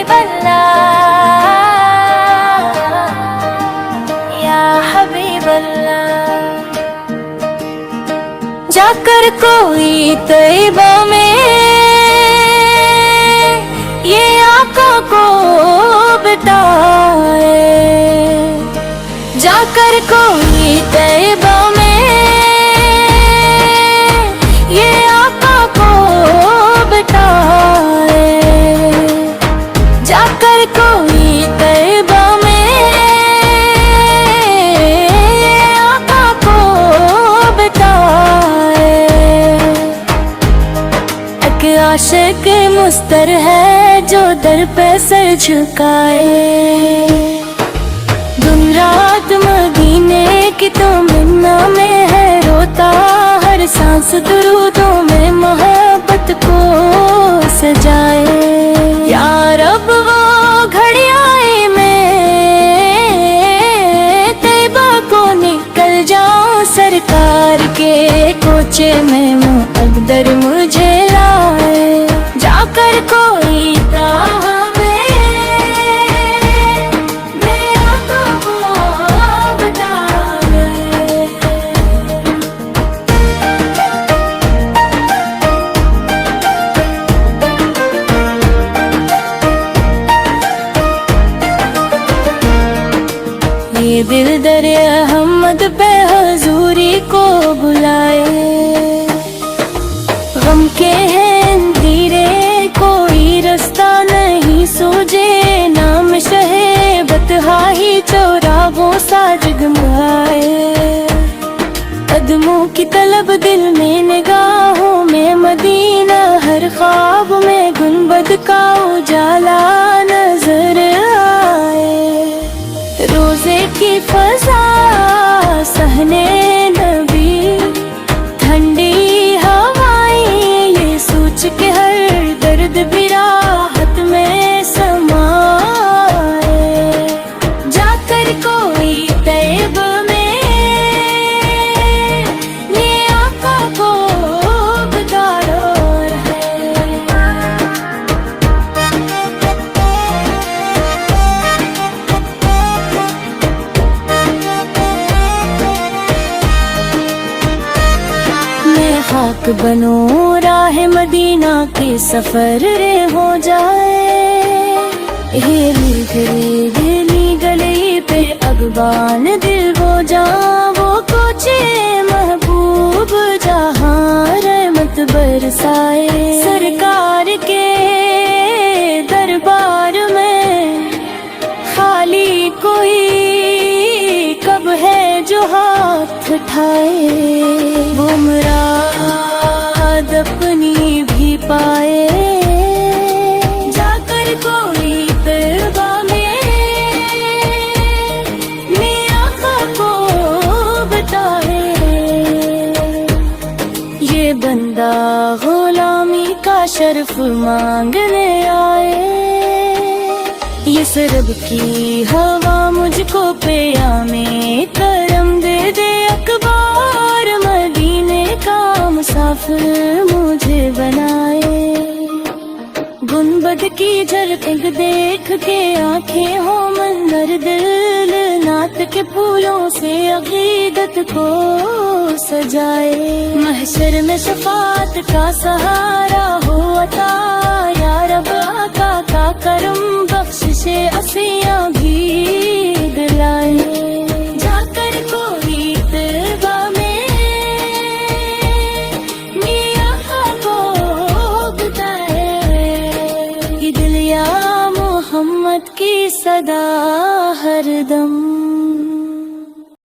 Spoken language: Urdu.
حبیب اللہ یا حبیب اللہ، جا کر کوئی طیبہ میں یہ آقا کو بتائے، جا کر کوئی طیبہ میں یہ آقا کو بتائے، جا کر کوئی طیبہ میں یہ آقا کو بتائے۔ ایک عاشق مستر ہے جو در پہ سر جھکائے، دن رات مدینے کی تمنا میں ہے روتا، ہر سانس درودوں میں محبت کو سجائے۔ یا رب وہ گھڑی آئی میں طیبہ کو نکل جاؤں، سرکار کے کوچے میں مقدر مجھے لائے، جا کر کوئی یہ دل در احمد پہ حضوری کو بلائے، غم کے ہیں اندھیرے کوئی رستہ نہیں سوجے، نام شہ بطحا ہی چوراہوں سا جگمگائے، قدموں کی طلب دل میں نگاہوں میں مدینہ، ہر خواب میں گنبد کا اجالا نظر آئے، روزے کی فضا صحنے نبی، ٹھنڈی ہوائیں یہ سوچ کے ہر درد بھی راحت میں سمائے، جا کر کوئی طیب میں یہ آقا کو بدارور ہے۔ خاک بنوں راہ مدینہ کے سفر رے ہو جائے، ہیلی گلی گلی گلی پہ اغبان دل ہو جا، وہ کوچے محبوب جہاں رحمت برسائے، سرکار کے دربار میں خالی کوئی کب ہے جو ہاتھ اٹھائے، وہ مراد اپنی بھی پائے، جا کر کوئی طیبہ میں آقا کو بتائے، یہ بندہ غلامی کا شرف مانگنے آئے، یہ سرب کی ہوا مجھ کو پیامِ کرم دے دے، اکبار مدینے کا مسافر مجھے بنائے، گنبد کی جھلک دیکھ کے آنکھیں ہو منظر دل، نعت کے پھولوں سے عقیدت کو سجائے، محشر میں شفاعت کا سہارا ہو عطا، یا رب آقا کا کرم بخشش عصیاں بھی دلائے، جا کر کوئی طیبہ میں آقا کو بتائے، یہ دل یا محمد کی صدا ہر دم